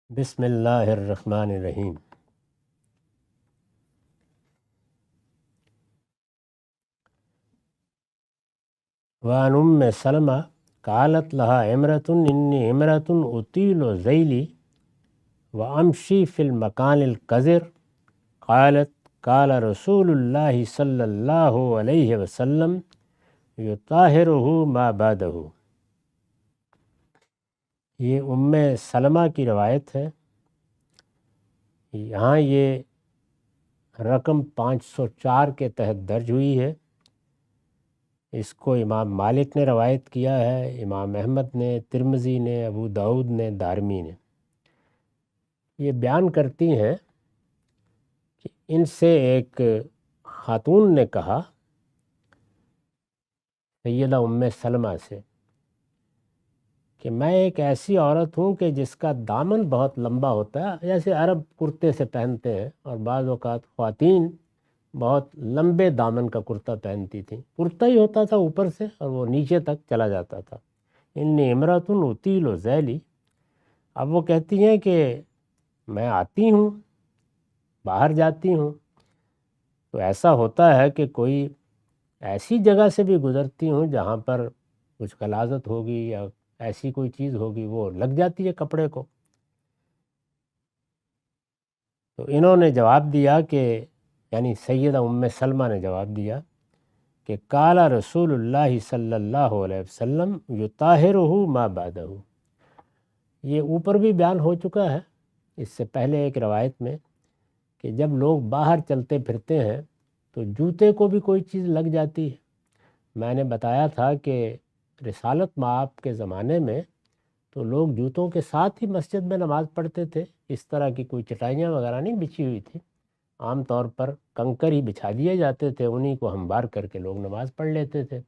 بسم اللہ الرحمن الرحیم۔ وعن ام سلمہ قالت لها امرأة انی امرأة اطیل ذیلی وامشی فی المکان القذر قالت قال رسول اللہ صلی اللہ علیہ وسلم یطہرہ ما بعدہ۔ یہ ام سلمہ کی روایت ہے۔ یہاں یہ رقم 504 کے تحت درج ہوئی ہے۔ اس کو امام مالک نے روایت کیا ہے، امام احمد نے، ترمذی نے، ابو داؤد نے، دارمی نے۔ یہ بیان کرتی ہیں کہ ان سے ایک خاتون نے کہا، سیدہ ام سلمہ سے، کہ میں ایک ایسی عورت ہوں کہ جس کا دامن بہت لمبا ہوتا ہے، جیسے عرب کرتے سے پہنتے ہیں، اور بعض اوقات خواتین بہت لمبے دامن کا کرتا پہنتی تھیں۔ کرتا ہی ہوتا تھا اوپر سے اور وہ نیچے تک چلا جاتا تھا۔ انی امرأۃ اطیل ذیلی۔ اب وہ کہتی ہیں کہ میں آتی ہوں، باہر جاتی ہوں، تو ایسا ہوتا ہے کہ کوئی ایسی جگہ سے بھی گزرتی ہوں جہاں پر کچھ غلاظت ہوگی یا ایسی کوئی چیز ہوگی، وہ لگ جاتی ہے کپڑے کو۔ تو انہوں نے جواب دیا کہ، یعنی سیدہ ام سلمہ نے جواب دیا کہ قال رسول اللہ صلی اللہ علیہ وسلم یطہرہ ما بعدہ۔ یہ اوپر بھی بیان ہو چکا ہے اس سے پہلے ایک روایت میں، کہ جب لوگ باہر چلتے پھرتے ہیں تو جوتے کو بھی کوئی چیز لگ جاتی ہے۔ میں نے بتایا تھا کہ رسالت مآب کے زمانے میں تو لوگ جوتوں کے ساتھ ہی مسجد میں نماز پڑھتے تھے۔ اس طرح کی کوئی چٹائیاں وغیرہ نہیں بچھی ہوئی تھی، عام طور پر کنکر ہی بچھا دیے جاتے تھے، انہی کو ہموار کر کے لوگ نماز پڑھ لیتے تھے۔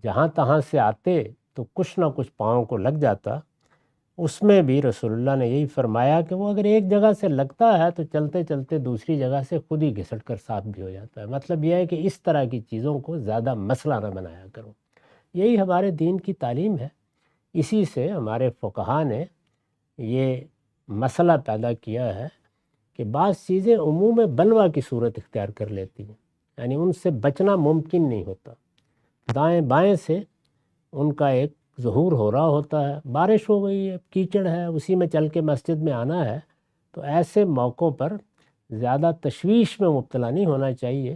جہاں تہاں سے آتے تو کچھ نہ کچھ پاؤں کو لگ جاتا۔ اس میں بھی رسول اللہ نے یہی فرمایا کہ وہ اگر ایک جگہ سے لگتا ہے تو چلتے چلتے دوسری جگہ سے خود ہی گھسٹ کر صاف بھی ہو جاتا ہے۔ مطلب یہ ہے کہ اس طرح کی چیزوں کو زیادہ مسئلہ نہ بنایا کرو۔ یہی ہمارے دین کی تعلیم ہے۔ اسی سے ہمارے فقہا نے یہ مسئلہ پیدا کیا ہے کہ بعض چیزیں عموم بلوہ کی صورت اختیار کر لیتی ہیں، یعنی ان سے بچنا ممکن نہیں ہوتا۔ دائیں بائیں سے ان کا ایک ظہور ہو رہا ہوتا ہے، بارش ہو گئی ہے، کیچڑ ہے، اسی میں چل کے مسجد میں آنا ہے، تو ایسے موقعوں پر زیادہ تشویش میں مبتلا نہیں ہونا چاہیے۔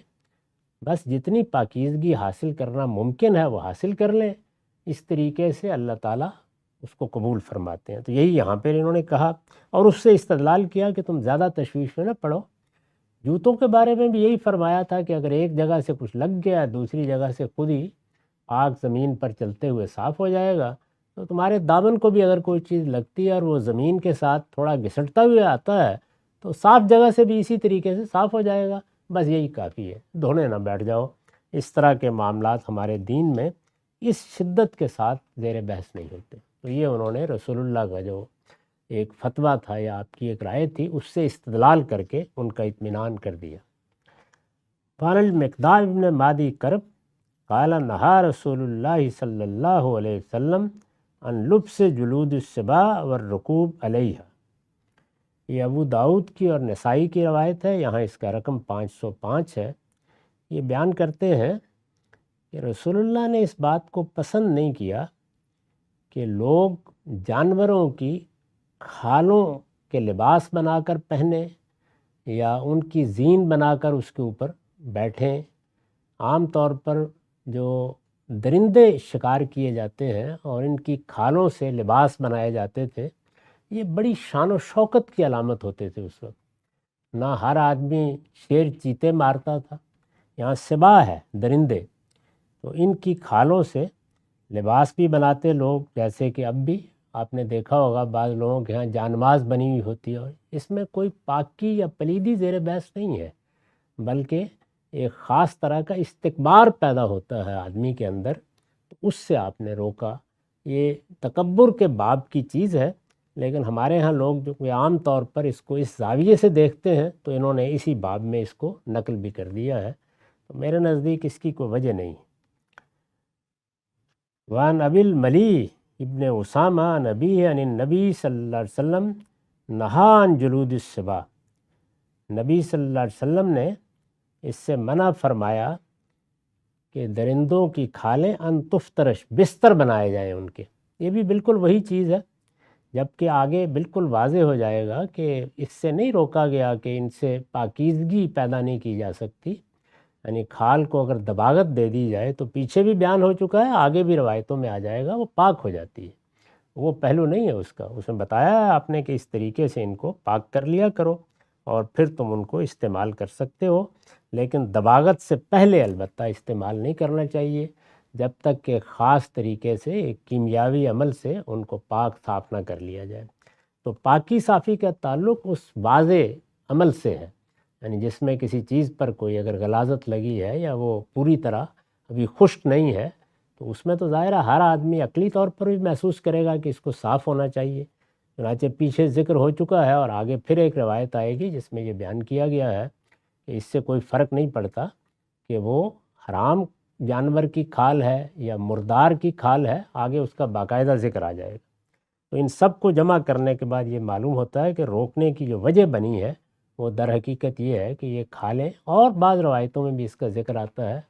بس جتنی پاکیزگی حاصل کرنا ممکن ہے وہ حاصل کر لیں۔ اس طریقے سے اللہ تعالیٰ اس کو قبول فرماتے ہیں۔ تو یہی یہاں پہ انہوں نے کہا، اور اس سے استدلال کیا کہ تم زیادہ تشویش میں نہ پڑو۔ جوتوں کے بارے میں بھی یہی فرمایا تھا کہ اگر ایک جگہ سے کچھ لگ گیا دوسری جگہ سے خود ہی پاک زمین پر چلتے ہوئے صاف ہو جائے گا۔ تو تمہارے دامن کو بھی اگر کوئی چیز لگتی ہے اور وہ زمین کے ساتھ تھوڑا گھسٹتا ہوا آتا ہے تو صاف جگہ سے بھی اسی طریقے سے صاف ہو جائے گا۔ بس یہی کافی ہے، دھونے نہ بیٹھ جاؤ۔ اس طرح کے معاملات ہمارے دین میں اس شدت کے ساتھ زیر بحث نہیں ہوتے۔ تو یہ انہوں نے رسول اللہ کا جو ایک فتویٰ تھا یا آپ کی ایک رائے تھی، اس سے استدلال کر کے ان کا اطمینان کر دیا۔ قال المقداد بن مادی کرب قال نہا رسول اللہ صلی اللہ علیہ وسلم عن لبس جلود السباع والرکوب علیہا۔ یہ ابو داؤد کی اور نسائی کی روایت ہے، یہاں اس کا رقم 505 ہے۔ یہ بیان کرتے ہیں کہ رسول اللہ نے اس بات کو پسند نہیں کیا کہ لوگ جانوروں کی کھالوں کے لباس بنا کر پہنے یا ان کی زین بنا کر اس کے اوپر بیٹھیں۔ عام طور پر جو درندے شکار کیے جاتے ہیں اور ان کی کھالوں سے لباس بنائے جاتے تھے، یہ بڑی شان و شوکت کی علامت ہوتے تھے اس وقت۔ نہ ہر آدمی شیر چیتے مارتا تھا، یہاں سباع ہے درندے، تو ان کی کھالوں سے لباس بھی بناتے لوگ، جیسے کہ اب بھی آپ نے دیکھا ہوگا بعض لوگوں کے ہاں جانماز بنی ہوئی ہوتی ہے، اور اس میں کوئی پاکی یا پلیدی زیر بحث نہیں ہے، بلکہ ایک خاص طرح کا استکبار پیدا ہوتا ہے آدمی کے اندر، تو اس سے آپ نے روکا۔ یہ تکبر کے باب کی چیز ہے، لیکن ہمارے ہاں لوگ جو عام طور پر اس کو اس زاویے سے دیکھتے ہیں تو انہوں نے اسی باب میں اس کو نقل بھی کر دیا ہے، تو میرے نزدیک اس کی کوئی وجہ نہیں۔ وعن ابی الملی ابن اسامہ نبی عن النبی صلی اللہ علیہ وسلم نہان جلود السبا، نبی صلی اللہ علیہ وسلم نے اس سے منع فرمایا کہ درندوں کی کھالیں ان تفترش، بستر بنائے جائیں ان کے۔ یہ بھی بالکل وہی چیز ہے، جبکہ آگے بالکل واضح ہو جائے گا کہ اس سے نہیں روکا گیا کہ ان سے پاکیزگی پیدا نہیں کی جا سکتی، یعنی کھال کو اگر دباغت دے دی جائے تو پیچھے بھی بیان ہو چکا ہے، آگے بھی روایتوں میں آ جائے گا، وہ پاک ہو جاتی ہے، وہ پہلو نہیں ہے اس کا۔ اس میں بتایا ہے آپ نے کہ اس طریقے سے ان کو پاک کر لیا کرو اور پھر تم ان کو استعمال کر سکتے ہو، لیکن دباغت سے پہلے البتہ استعمال نہیں کرنا چاہیے، جب تک کہ خاص طریقے سے ایک کیمیاوی عمل سے ان کو پاک صاف نہ کر لیا جائے۔ تو پاکی صافی کا تعلق اس واضح عمل سے ہے، یعنی جس میں کسی چیز پر کوئی اگر غلاظت لگی ہے یا وہ پوری طرح ابھی خشک نہیں ہے تو اس میں تو ظاہر ہے ہر آدمی عقلی طور پر بھی محسوس کرے گا کہ اس کو صاف ہونا چاہیے۔ چنانچہ پیچھے ذکر ہو چکا ہے اور آگے پھر ایک روایت آئے گی جس میں یہ بیان کیا گیا ہے کہ اس سے کوئی فرق نہیں پڑتا کہ وہ حرام جانور کی کھال ہے یا مردار کی کھال ہے، آگے اس کا باقاعدہ ذکر آ جائے گا۔ تو ان سب کو جمع کرنے کے بعد یہ معلوم ہوتا ہے کہ روکنے کی جو وجہ بنی ہے وہ در حقیقت یہ ہے کہ یہ کھالیں، اور بعض روایتوں میں بھی اس کا ذکر آتا ہے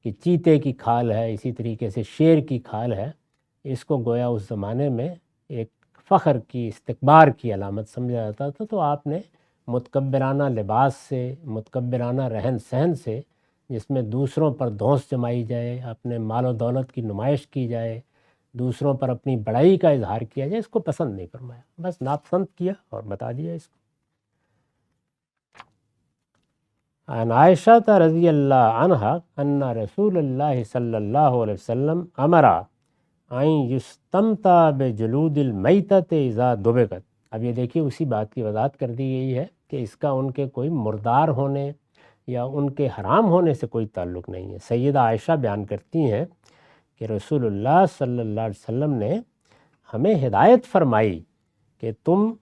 کہ چیتے کی کھال ہے، اسی طریقے سے شیر کی کھال ہے، اس کو گویا اس زمانے میں ایک فخر کی، استکبار کی علامت سمجھا جاتا تھا، تو آپ نے متکبرانہ لباس سے، متکبرانہ رہن سہن سے، جس میں دوسروں پر دھونس جمائی جائے، اپنے مال و دولت کی نمائش کی جائے، دوسروں پر اپنی بڑائی کا اظہار کیا جائے، اس کو پسند نہیں فرمایا، بس ناپسند کیا اور بتا دیا اس کو۔ عن عائشہ رضی اللہ عنہا ان رسول اللہ صلی اللہ علیہ وسلم امرا ان یستمتع بجلود المیتۃ اذا دبغت۔ اب یہ دیکھیے اسی بات کی وضاحت کر دی گئی ہے کہ اس کا ان کے کوئی مردار ہونے یا ان کے حرام ہونے سے کوئی تعلق نہیں ہے۔ سیدہ عائشہ بیان کرتی ہیں کہ رسول اللہ صلی اللہ علیہ وسلم نے ہمیں ہدایت فرمائی کہ تم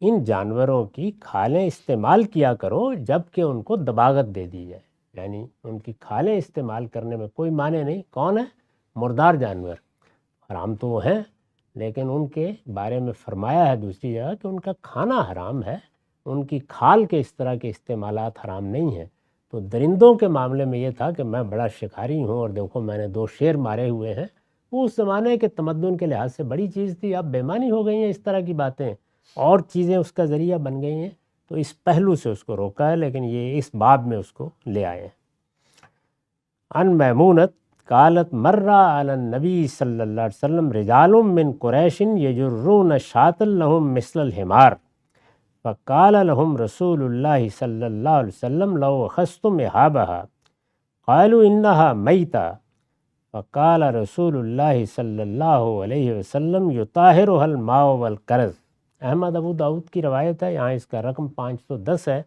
ان جانوروں کی کھالیں استعمال کیا کرو جب کہ ان کو دباغت دے دی جائے، یعنی ان کی کھالیں استعمال کرنے میں کوئی معنی نہیں۔ کون ہے؟ مردار جانور، حرام تو وہ ہیں لیکن ان کے بارے میں فرمایا ہے دوسری جگہ کہ ان کا کھانا حرام ہے، ان کی کھال کے اس طرح کے استعمالات حرام نہیں ہیں۔ تو درندوں کے معاملے میں یہ تھا کہ میں بڑا شکاری ہوں اور دیکھو میں نے 2 شیر مارے ہوئے ہیں، وہ اس زمانے کے تمدن کے لحاظ سے بڑی چیز تھی، اب بےمانی ہو گئی ہیں اس طرح کی باتیں، اور چیزیں اس کا ذریعہ بن گئی ہیں، تو اس پہلو سے اس کو روکا ہے، لیکن یہ اس باب میں اس کو لے آئے ہیں۔ عن میمونت قالت مر علی النبی صلی اللہ علیہ وسلم رجال من قریش یجرون شاۃ لهم مثل الحمار فقال لهم رسول اللہ صلی اللہ علیہ وسلم لو اخذتم احابها قالوا انها میتہ فقال رسول اللہ صلی اللہ علیہ وسلم یطاہرها الماء والقرض۔ احمد ابو داؤد کی روایت ہے، یہاں اس کا رقم 510 ہے۔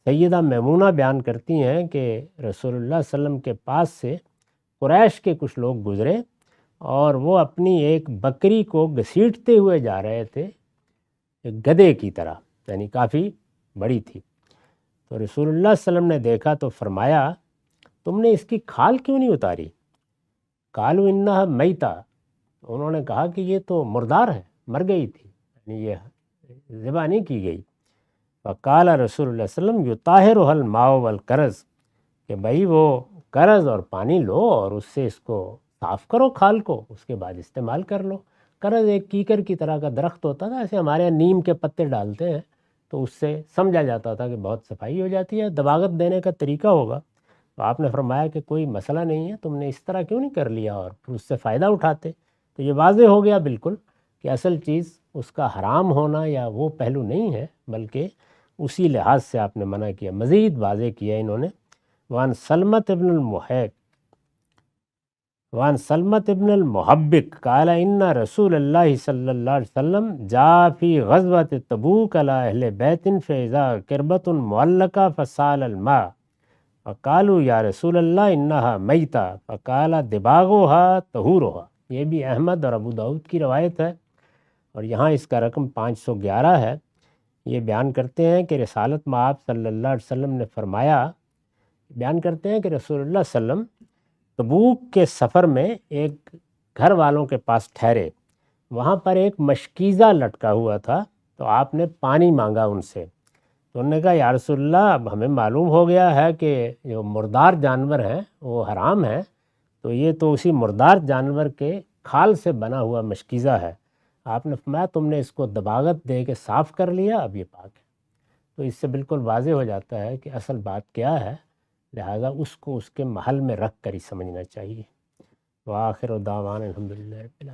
سیدہ میمونہ بیان کرتی ہیں کہ رسول اللہ صلی اللہ علیہ وسلم کے پاس سے قریش کے کچھ لوگ گزرے اور وہ اپنی ایک بکری کو گھسیٹتے ہوئے جا رہے تھے، ایک گدھے کی طرح، یعنی کافی بڑی تھی۔ تو رسول اللہ صلی اللہ علیہ وسلم نے دیکھا تو فرمایا تم نے اس کی کھال کیوں نہیں اتاری؟ قالوا انہا میتہ، انہوں نے کہا کہ یہ تو مردار ہے، مر گئی تھی، یعنی یہ ذبح نہیں کی گئی۔ فقال رسول اللہ صلی اللہ علیہ وسلم یطاہرها الماء والقرض، کہ بھائی وہ قرض اور پانی لو اور اس سے اس کو صاف کرو کھال کو، اس کے بعد استعمال کر لو۔ قرض ایک کیکر کی طرح کا درخت ہوتا تھا، ایسے ہمارے یہاں نیم کے پتے ڈالتے ہیں تو اس سے سمجھا جاتا تھا کہ بہت صفائی ہو جاتی ہے، دباغت دینے کا طریقہ ہوگا۔ تو آپ نے فرمایا کہ کوئی مسئلہ نہیں ہے، تم نے اس طرح کیوں نہیں کر لیا اور پھر اس سے فائدہ اٹھاتے۔ تو یہ واضح ہو گیا بالکل کہ اصل چیز اس کا حرام ہونا یا وہ پہلو نہیں ہے، بلکہ اسی لحاظ سے آپ نے منع کیا، مزید واضح کیا انہوں نے۔ وان سلمت ابن المحبک قال ان رسول اللہ صلی اللہ علیہ وسلم جاء فی غزوۃ تبوک علی اہل بیت فاذا قربۃ معلقہ فسال الماء فقالوا یا رسول اللہ انہا میتہ فقال دباغها طہورها۔ یہ بھی احمد اور ابو داؤد کی روایت ہے اور یہاں اس کا رقم 511 ہے۔ یہ بیان کرتے ہیں کہ رسالت مآب صلی اللہ علیہ وسلم نے فرمایا، بیان کرتے ہیں کہ رسول اللہ صلی اللہ علیہ وسلم تبوک کے سفر میں ایک گھر والوں کے پاس ٹھہرے، وہاں پر ایک مشکیزہ لٹکا ہوا تھا تو آپ نے پانی مانگا ان سے، تو انہوں نے کہا یا رسول اللہ اب ہمیں معلوم ہو گیا ہے کہ جو مردار جانور ہیں وہ حرام ہیں، تو یہ تو اسی مردار جانور کے کھال سے بنا ہوا مشکیزہ ہے، آپ نے فرمایا تم نے اس کو دباغت دے کے صاف کر لیا، اب یہ پاک ہے۔ تو اس سے بالکل واضح ہو جاتا ہے کہ اصل بات کیا ہے، لہٰذا اس کو اس کے محل میں رکھ کر ہی سمجھنا چاہیے۔ وآخر دعوانا الحمدللہ رب العالمین۔